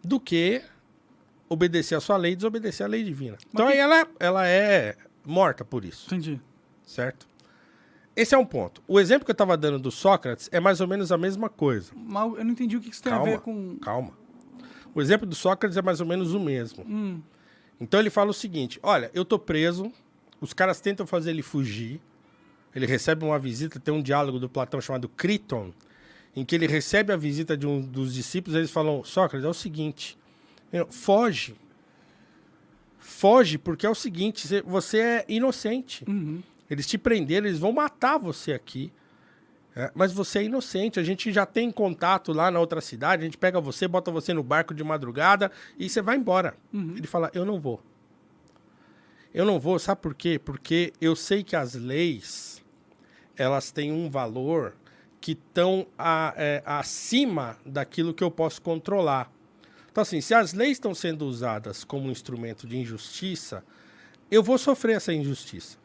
do que obedecer a sua lei e desobedecer a lei divina. Então aí ela é morta por isso. Entendi. Certo? Esse é um ponto. O exemplo que eu estava dando do Sócrates é mais ou menos a mesma coisa. Mas eu não entendi o que isso tem a ver com... Calma. O exemplo do Sócrates é mais ou menos o mesmo. Então ele fala o seguinte, olha, eu tô preso, os caras tentam fazer ele fugir, ele recebe uma visita, tem um diálogo do Platão chamado Criton, em que ele recebe a visita de um dos discípulos, eles falam, Sócrates, é o seguinte, foge. Foge porque é o seguinte, você é inocente. Eles te prenderam, eles vão matar você aqui. Mas você é inocente, a gente já tem contato lá na outra cidade, a gente pega você, bota você no barco de madrugada e você vai embora. Ele fala, eu não vou. Eu não vou, sabe por quê? Porque eu sei que as leis, elas têm um valor que estão acima daquilo que eu posso controlar. Então assim, se as leis estão sendo usadas como um instrumento de injustiça, eu vou sofrer essa injustiça.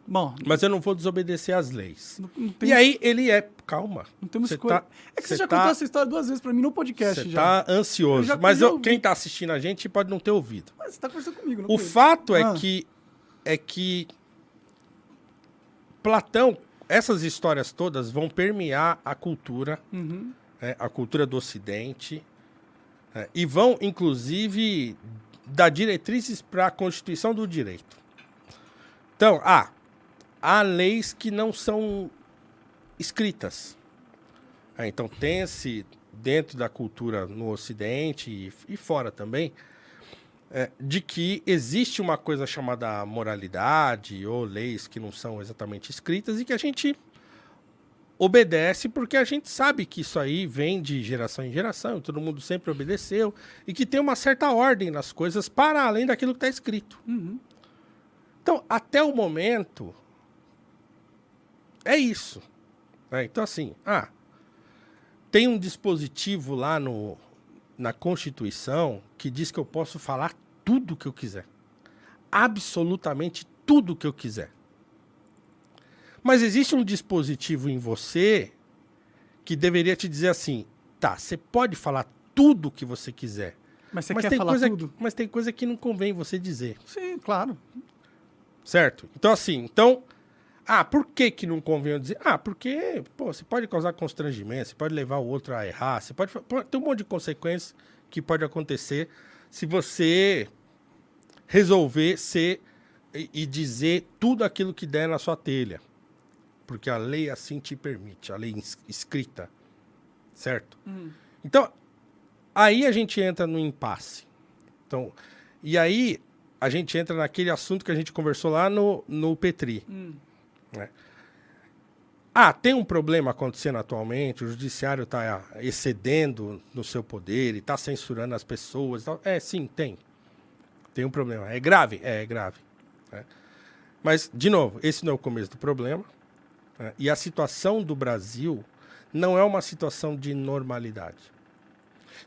Bom, mas eu não vou desobedecer às leis. Não tem... E aí ele calma. Não temos escolha. É que você já contou essa história 2 vezes pra mim no podcast. Você já. tá ansioso. Mas quem tá assistindo a gente pode não ter ouvido. Mas você tá conversando comigo, não O fato é que Platão, essas histórias todas vão permear a cultura, a cultura do Ocidente, e vão, inclusive, dar diretrizes para a Constituição do Direito. Então, há leis que não são escritas. Então, tem-se, dentro da cultura no Ocidente e fora também, de que existe uma coisa chamada moralidade ou leis que não são exatamente escritas e que a gente obedece porque a gente sabe que isso aí vem de geração em geração, todo mundo sempre obedeceu, e que tem uma certa ordem nas coisas para além daquilo que está escrito. Então, até o momento... é isso. Então, assim, tem um dispositivo lá na Constituição que diz que eu posso falar tudo o que eu quiser. Absolutamente tudo o que eu quiser. Mas existe um dispositivo em você que deveria te dizer assim, tá, você pode falar tudo o que você quiser. Mas você quer falar tudo? Mas tem coisa que não convém você dizer. Sim, claro. Certo? Então, assim, por que não convém eu dizer? Porque você pode causar constrangimento, você pode levar o outro a errar, você pode ter um monte de consequências que pode acontecer se você resolver ser e dizer tudo aquilo que der na sua telha. Porque a lei assim te permite, a lei escrita, certo? Então, aí a gente entra no impasse. Então, e aí a gente entra naquele assunto que a gente conversou lá no Petri. Tem um problema acontecendo atualmente, o judiciário está excedendo no seu poder e está censurando as pessoas. Sim, tem. Tem um problema. É grave? É grave. Mas, de novo, esse não é o começo do problema. E a situação do Brasil não é uma situação de normalidade.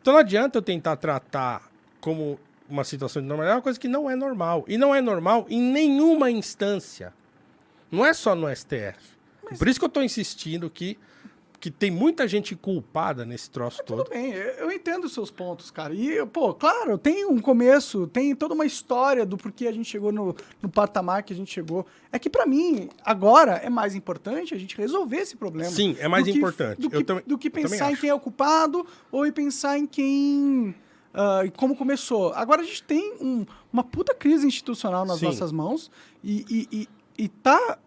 Então não adianta eu tentar tratar como uma situação de normalidade, é uma coisa que não é normal. E não é normal em nenhuma instância. Não é só no STF. Por isso que eu estou insistindo que tem muita gente culpada nesse troço todo. Tudo bem, eu entendo os seus pontos, cara. E, claro, tem um começo, tem toda uma história do porquê a gente chegou no patamar que a gente chegou. É que, pra mim, agora é mais importante a gente resolver esse problema. Sim, é mais importante. Do que pensar em quem é o culpado ou em pensar em quem... como começou. Agora a gente tem uma puta crise institucional nas nossas mãos e tá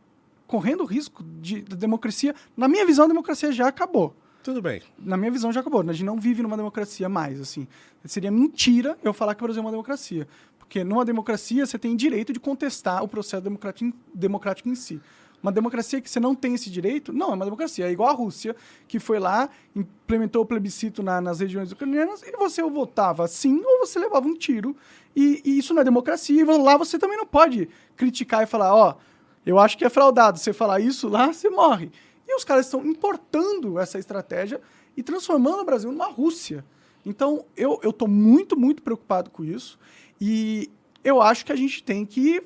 correndo o risco da democracia. Na minha visão, a democracia já acabou. Tudo bem. Na minha visão, já acabou. A gente não vive numa democracia mais, assim. Seria mentira eu falar que o Brasil é uma democracia. Porque numa democracia, você tem direito de contestar o processo democrático em si. Uma democracia que você não tem esse direito, não, é uma democracia. É igual a Rússia, que foi lá, implementou o plebiscito nas regiões ucranianas, e você ou votava sim, ou você levava um tiro. E isso não é democracia. E lá você também não pode criticar e falar, eu acho que é fraudado. Você falar isso lá, você morre. E os caras estão importando essa estratégia e transformando o Brasil numa Rússia. Então, eu estou muito, muito preocupado com isso. E eu acho que a gente tem que,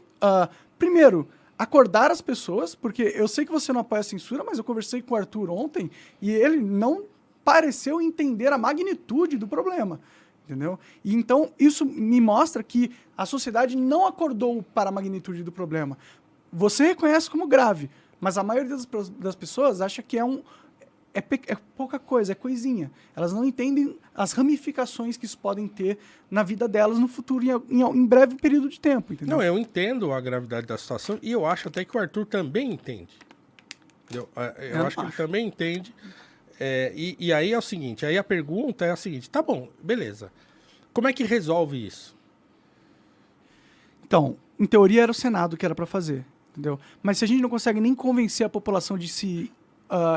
primeiro, acordar as pessoas, porque eu sei que você não apoia a censura, mas eu conversei com o Arthur ontem e ele não pareceu entender a magnitude do problema. Entendeu? E então isso me mostra que a sociedade não acordou para a magnitude do problema. Você reconhece como grave, mas a maioria das pessoas acha que é pouca coisa, é coisinha. Elas não entendem as ramificações que isso podem ter na vida delas no futuro, em breve período de tempo. Entendeu? Não, eu entendo a gravidade da situação e eu acho até que o Arthur também entende. Eu acho que ele também entende. E aí é o seguinte, aí a pergunta é a seguinte, tá bom, beleza. Como é que resolve isso? Então, em teoria era o Senado que era para fazer, entendeu? Mas se a gente não consegue nem convencer a população de se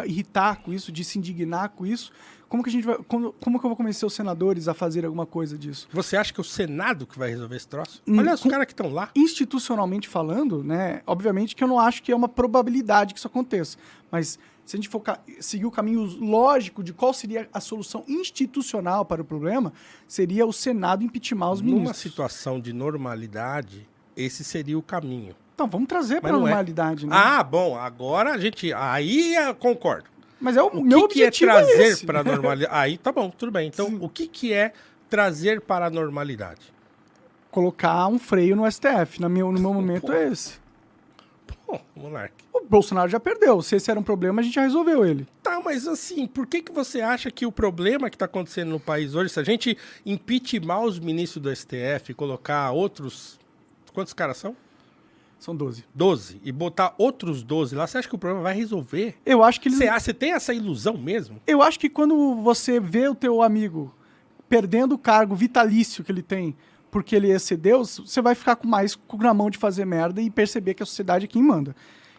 irritar com isso, de se indignar com isso, como que eu vou convencer os senadores a fazer alguma coisa disso? Você acha que é o Senado que vai resolver esse troço? Olha os caras que estão lá. Institucionalmente falando, né? Obviamente que eu não acho que é uma probabilidade que isso aconteça. Mas se a gente for seguir o caminho lógico de qual seria a solução institucional para o problema, seria o Senado impeachment os ministros. Numa situação de normalidade, esse seria o caminho. Então, vamos trazer para a normalidade, né? Ah, bom, agora a gente... Aí eu concordo. Mas meu objetivo é trazer esse. para a normalidade? Aí tá bom, tudo bem. Então, o que é trazer para a normalidade? Colocar um freio no STF. No meu momento é esse. Pô, Monark. O Bolsonaro já perdeu. Se esse era um problema, a gente já resolveu ele. Tá, mas assim, por que você acha que o problema que está acontecendo no país hoje, se a gente impeachment os ministros do STF, colocar outros... Quantos caras são? São 12. 12. E botar outros 12 lá, você acha que o problema vai resolver? Eu acho que Você tem essa ilusão mesmo? Eu acho que quando você vê o teu amigo perdendo o cargo vitalício que ele tem porque ele excedeu, você vai ficar com mais cu na mão de fazer merda e perceber que a sociedade é quem manda.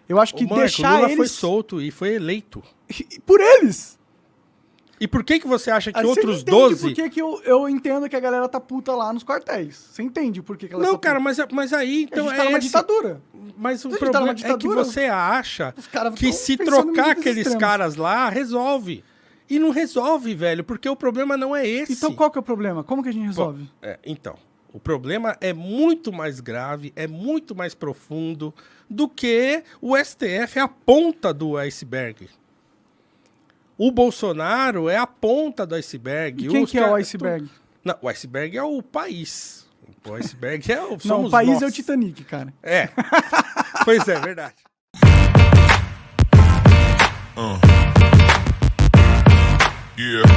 Eu acho que deixar o Lula eles... foi solto e foi eleito. Por eles! E por que você acha que Aí outros você entende 12... por que eu entendo que a galera tá puta lá nos quartéis. Você entende por que ela Não, tá cara, puta. mas aí... Então a gente tá numa ditadura. Mas o A gente tá problema numa é que ditadura, você acha caras que tão se pensando em trocar medidas aqueles extremas. caras lá, resolve. E não resolve, velho, porque o problema não é esse. Então qual que é o problema? Como que a gente resolve? Então, o problema é muito mais grave, é muito mais profundo do que o STF é a ponta do iceberg. O Bolsonaro é a ponta do iceberg. E quem que é o iceberg? Não, o iceberg é o país. O iceberg é o... Não, o país é o Titanic, cara. É. Pois é, verdade. Yeah.